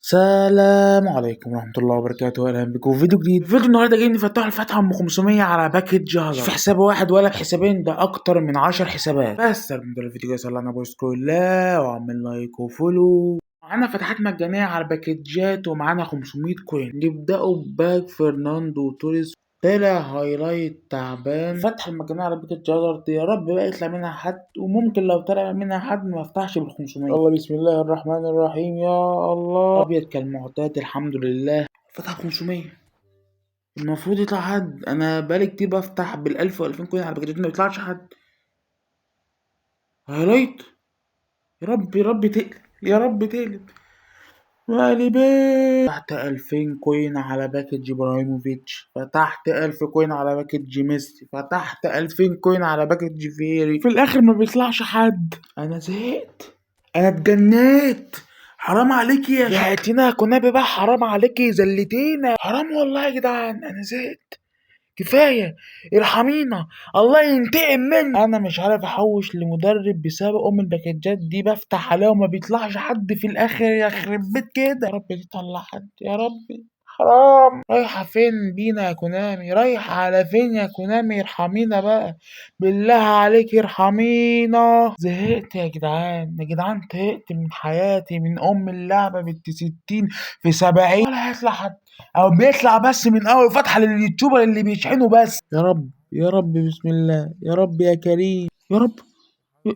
السلام عليكم ورحمة الله وبركاته، أهلا بكم في فيديو جديد. فيديو النهارده جاي نفتحوا الفتحة ام 500 على باكج هازارد، مش في حساب واحد ولا بحسابين، ده أكتر من 10 حسابات. بس من ده الفيديو جاي صلى على النبي الله وعمل لايك وفولو. معانا فتحات مجانية على الباكجات ومعانا 500 كوين. نبدأوا بباك فرناندو توريس، طلع هايلايت تعبان. فتح المجانية على باكج هازارد، يا رب بقى يطلع منها حد، وممكن لو طلع منها حد ما افتحش بال 500. الله بسم الله الرحمن الرحيم، يا الله. ابيض كالمعتاد الحمد لله. فتح 500، المفروض يطلع حد. انا بقالي كتير بفتح بال1000 و2000 كوين على باكجات ما بيطلعش حد. هايلايت، يا رب يا رب تقلب، يا رب تقلب. وقلي بيه. فتحت 2000 كوين على باكج ابراهيموفيتش، فتحت 1000 كوين على باكج ميسي، فتحت 2000 كوين على باكج فيري. في الاخر ما بيطلعش حد. انا زهقت، انا اتجنيت. حرام عليكي يا زهقتينا يا كنابي بقى، حرام عليكي زلتينا، حرام والله يا جدعان، انا زهقت. كفايه، ارحمينا، الله ينتقم مني. انا مش عارف احوش لمدرب بسبب الباكجات دي، بفتح عليه وما بيطلعش حد في الاخر. يخرب بيت كده، يا رب يطلع حد يا رب. حرام. رايحة فين بينا يا كونامي؟ رايحة على فين يا كونامي؟ ارحمينا بقى، بالله عليك ارحمينا. زهقت يا جدعان، يا جدعان زهقت من حياتي، من اللعبة بنت 60 في 70 ولا هيطلع حد، او بيطلع بس من اول فتحة لليوتيوبر اللي بيشحنوا بس. يا رب يا رب بسم الله، يا رب يا كريم يا رب.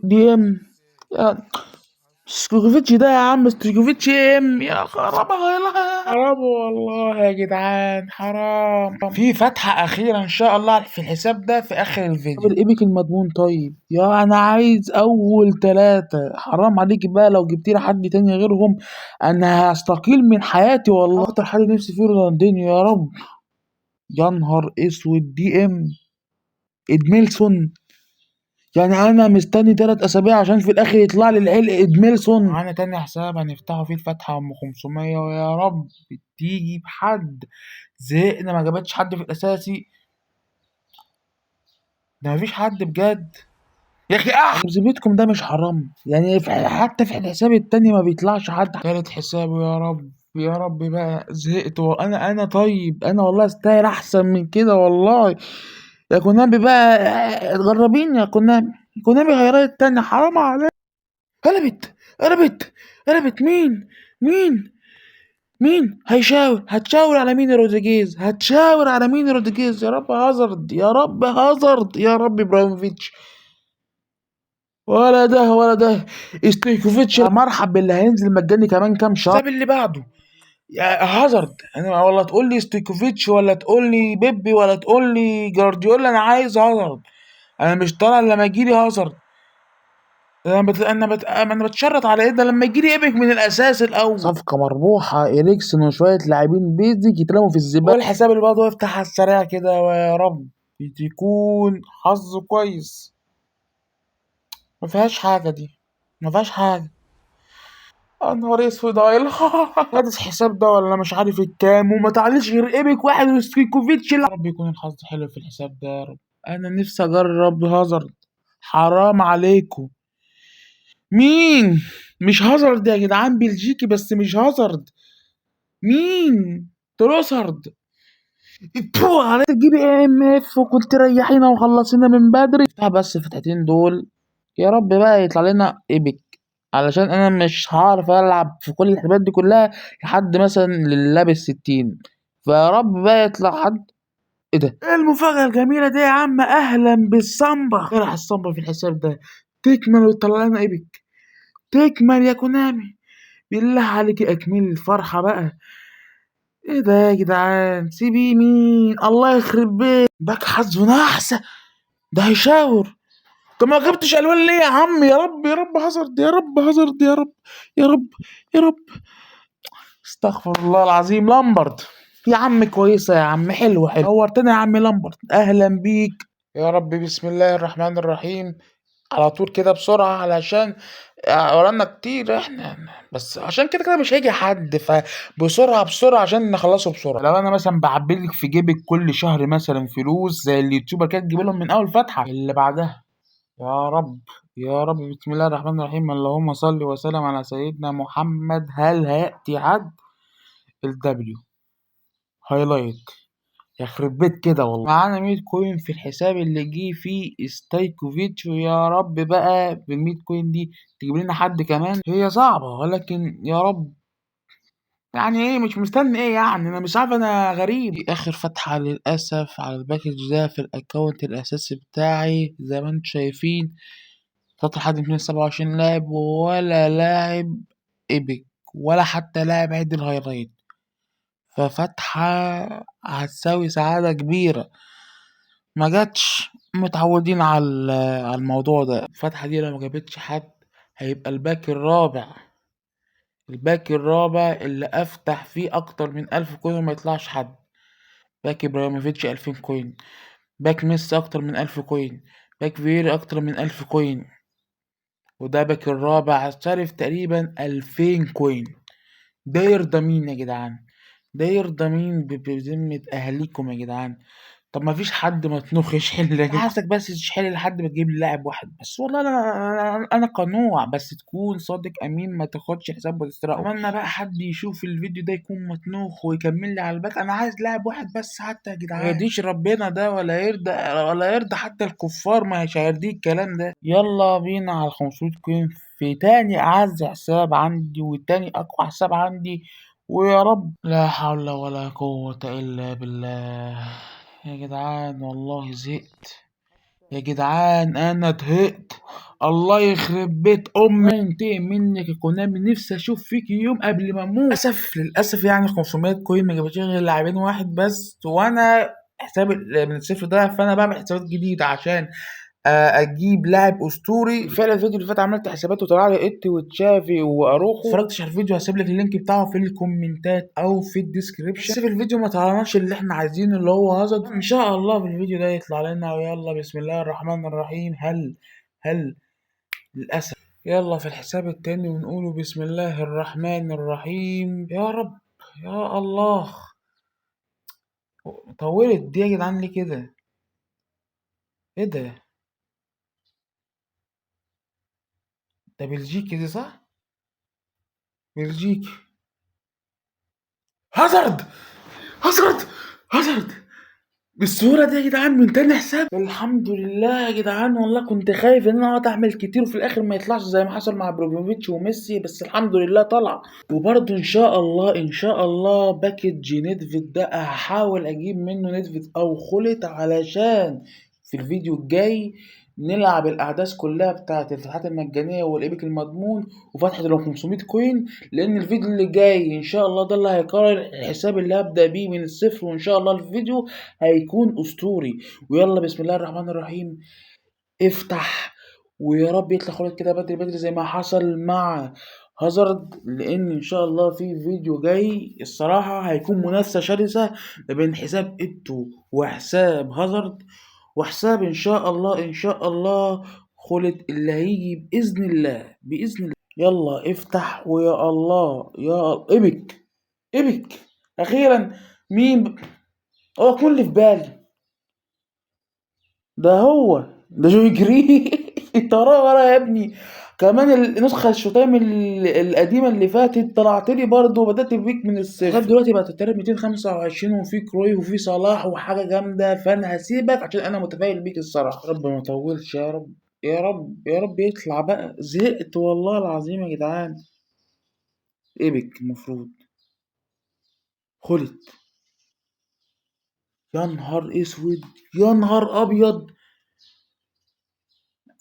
دي ام يا ستوكوفيتش ده، يا عم ستوكوفيتش ام، يا خراب حرام والله يا جدعان، حرام. في فتحة أخيرة إن شاء الله في الحساب ده في آخر الفيديو. طب الإيبك المضمون طيب، يا أنا عايز أول 3. حرام عليك بقى لو جبت لي حد تاني غيرهم، أنا هستقيل من حياتي والله. أكتر حد نفسي فيه رونالدينيو، يا رب. يا نهار أسود، دي إم إدميلسون. يعني انا مستني 3 اسابيع عشان في الاخر يطلع لي العلق ادميلسون. معانا تاني حساب هنفتحه فيه الفتحة ام 500، ويا رب تيجي بحد. زهقنا، ما جابتش حد في الاساسي، ده مفيش حد بجد يا اخي. بذمتكم ده مش حرام يعني؟ حتى في الحساب التاني ما بيطلعش حد. تالت حسابه، يا رب يا رب بقى. زهقت انا طيب، انا والله استاهل احسن من كده والله. يا كونامي بقى، جربين يا كونامي. كونامي غيرت التاني، حرام عليك. قلبت قلبت قلبت. مين مين هتشاور على مين يا رودريجيز؟ هتشاور على مين يا رودريجيز؟ يا رب هازارد، يا رب هازارد، يا رب ابراهيموفيتش. ولا ده ولا ده. ستويكوفيتش مرحب باللي هينزل مجاني كمان كام شهر. الحساب اللي بعده يا هازارد. انا والله تقول لي ستويكوفيتش ولا تقول لي بيبي ولا تقول لي جارديولا، انا عايز هازارد. انا مش طالع لما يجي لي هازارد. انا بتشرط على ايه ده لما يجي لي ايبك من الاساس الاول. صفقه مربوحه، اريكسن وشويه لاعبين بيزك يترموا في الزباله. والحساب اللي بعده يفتح على السريع كده، ويا رب تكون حظ كويس. ما فيهاش حاجه دي، ما فيهاش حاجه. يا نهار اسود هذا حساب ده ولا مش عارف الكام، وما تعليش غير ايبك واحد وسكيكوفيتش. يا رب يكون الحظ حلو في الحساب ده يا رب. انا نفسي اجرب هازارد، حرام عليكم. مين؟ مش هازارد يا جدعان، بلجيكي بس مش هازارد. مين؟ تروسارد. على تجيبي اف وكنت ريحينا وخلصينا من بدري. افتح بس الفتحتين دول، يا رب بقى يطلع لنا ايبك، علشان انا مش هعرف العب في كل الحسابات دي كلها لحد مثلا اللي لابس 60. فيا رب بقى يطلع حد. ايه ده؟ ايه المفاجأة الجميلة دي يا عم؟ اهلا بالصمبا. فرح الصمبا في الحساب ده تكمل وتطلع لنا ايبك، تكمل يا كونامي. بالله عليك اكمل الفرحة بقى. ايه ده يا جدعان؟ سيبي مين؟ الله يخرب بيت باك حظه نحسة، ده هيشاور. طب ما جبتش الوان ليه يا عم؟ يا رب يا رب هازارد، يا رب هازارد، يا رب يا رب يا رب. استغفر الله العظيم. لامبرد يا عم كويسة يا عم، حلو حلو، نورتنا يا عم لامبرد، اهلا بيك. يا رب بسم الله الرحمن الرحيم. على طول كده بسرعة، علشان ورانا كتير احنا، بس عشان كده كده مش هيجي حد، فبسرعة بسرعة عشان نخلصه بسرعة. لو انا مثلا بعبيلك في جيبك كل شهر مثلا فلوس زي اليوتيوبر كده، تجيب لهم من اول فتحة اللي بعدها. يا رب يا رب بسم الله الرحمن الرحيم. اللهم صل وسلم على سيدنا محمد. هل هيأتي حد؟ الدبليو هايلايت. يخرب بيت كده والله. معانا 100 كوين في الحساب اللي جه فيه ستايكوفيتش، ويا رب بقى بال100 كوين دي تجيب لنا حد كمان. هي صعبة ولكن يا رب. يعني ايه مش مستني ايه؟ يعني انا مش عارف، انا غريب. دي اخر فتحة للاسف على الباكج ده في الاكونت الاساسي بتاعي زي ما انتم شايفين. فتح لحد 227 لاعب ولا لاعب ايبك ولا حتى لاعب عد الهايلايت. ففتحة هتساوي سعادة كبيرة. ما جاتش، متعودين على الموضوع ده. الفتحة دي لو ما جابتش حد هيبقى الباك الرابع اللي افتح فيه اكتر من 1000 كوين وما يطلعش حد. باك ابراهيموفيتش 2000 كوين، باك ميسي اكتر من 1000 كوين، باك فيري اكتر من 1000 كوين، وده باك الرابع صارف تقريبا 2000 كوين. ده يرضى مين يا جدعان؟ ده يرضى مين بذمة اهاليكم يا جدعان؟ طب ما فيش حد مطنوخ يشحن لك؟ عايزك بس تشحن لحد ما تجيب لي لاعب واحد بس. والله انا قنوع، بس تكون صادق امين، ما تاخدش حساب وتسرقه. اتمنى بقى حد يشوف الفيديو ده يكون مطنوخ ويكمل لي على الباك. انا عايز لاعب واحد بس حتى يا جدعان. ما يرضيش ربنا ده ولا يرضى حتى الكفار، ما هيرضيه الكلام ده. يلا بينا على 500 كوين في تاني اعز حساب عندي وتاني اقوى حساب عندي. ويا رب لا حول ولا قوة الا بالله. يا جدعان والله زهقت. يا جدعان انا زهقت. الله يخرب بيت امي ينتقم منك يا كونامي. نفسي اشوف فيك يوم قبل ما اموت. للاسف يعني 500 كوين ما جابتش غير لاعبين واحد بس، وانا حسابي من الصفر ده. فانا بعمل حسابات جديده عشان اجيب لاعب اسطوري. فعلا الفيديو اللي فات عملت حسابات وطلع لي ايتي وتشافي واروخو. اتفرجتش على الفيديو؟ هسيب لك اللينك بتاعه في الكومنتات او في الديسكريبشن. بس في الفيديو ما طلعناش اللي احنا عايزينه اللي هو هازارد. ان شاء الله في الفيديو ده يطلع لنا. ويلا بسم الله الرحمن الرحيم. هل للاسف. يلا في الحساب التاني ونقوله بسم الله الرحمن الرحيم. يا رب يا الله. طولت دي يا جدعان ليه كده؟ ايه ده بلجيكي دي صح؟ بلجيكي. هازارد هازارد هازارد بالسهولة دي يا جدعان من تاني حساب. الحمد لله يا جدعان. والله كنت خايف ان انا اقعد اعمل كتير وفي الاخر ما يطلعش زي ما حصل مع بروفيتش وميسي، بس الحمد لله طلع. وبرضه ان شاء الله باكج نيدفيد ده هحاول اجيب منه نيدفيد او خلط علشان في الفيديو الجاي نلعب الاحداث كلها بتاعت الفتحات المجانيه والايبك المضمون وفتحه ال 500 كوين. لان الفيديو اللي جاي ان شاء الله ده اللي هيكرر الحساب اللي هبدا بيه من الصفر، وان شاء الله الفيديو هيكون اسطوري. ويلا بسم الله الرحمن الرحيم. افتح ويا رب يطلع خالص كده بدري بدري زي ما حصل مع هازارد. لان ان شاء الله في فيديو جاي الصراحة هيكون منافسة شرسة ما بين حساب ايتو وحساب هازارد، وحساب ان شاء الله خالد اللي هيجي باذن الله. يلا افتح ويا الله يا ايبك اخيرا. مين هو كل اللي في بالي؟ ده جوي جري. ترى ورا يا ابني. كمان النسخة الشتام القديمة اللي فاتت طلعت لي برضه بدأت بيك من الصفر. لغاية دلوقتي بقت التلات 225 وفي كروي وفي صلاح وحاجة جامدة. فأنا هسيبك عشان أنا متفائل بيك الصراحة. يا رب ما يطولش يا رب. يا رب يطلع بقى. زهقت والله العظيم يا جدعان. ايبك المفروض خلت. يا نهار اسود. يا نهار ابيض.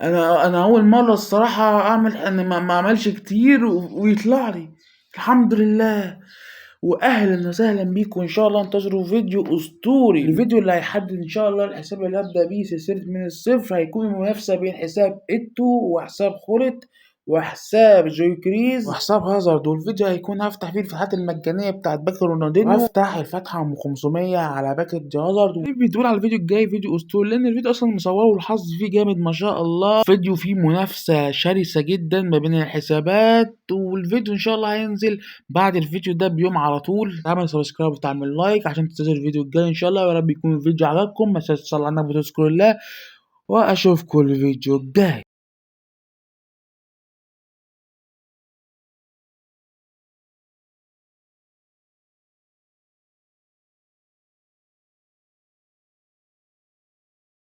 انا اول مره الصراحه اعمل انا ما اعملش كتير ويطلع لي. الحمد لله. واهلا وسهلا بيكم. ان شاء الله انتظروا فيديو اسطوري. الفيديو اللي هيحدد ان شاء الله الحساب اللي هبدا بيه سلسله من الصفر. هيكون منافسه بين حساب ايتو وحساب خورت وحساب جوي كريز وحساب هازارد. والفيديو هيكون هفتح فيه الفتحات المجانيه بتاعت باكر رونالدينيو، هفتح الفتحه ام 500 على باكج هازارد. بتقول على الفيديو الجاي فيديو اسطوري لان الفيديو اصلا مصوره والحظ فيه جامد ما شاء الله. فيديو فيه منافسه شرسه جدا ما بين الحسابات. والفيديو ان شاء الله هينزل بعد الفيديو ده بيوم على طول. تعمل سبسكرايب وتعمل لايك عشان تنتظر الفيديو الجاي ان شاء الله. يا رب يكون الفيديو عجبكم. ما تنساش تصلوا على النبي وتذكروا الله. واشوفكم الفيديو الجاي.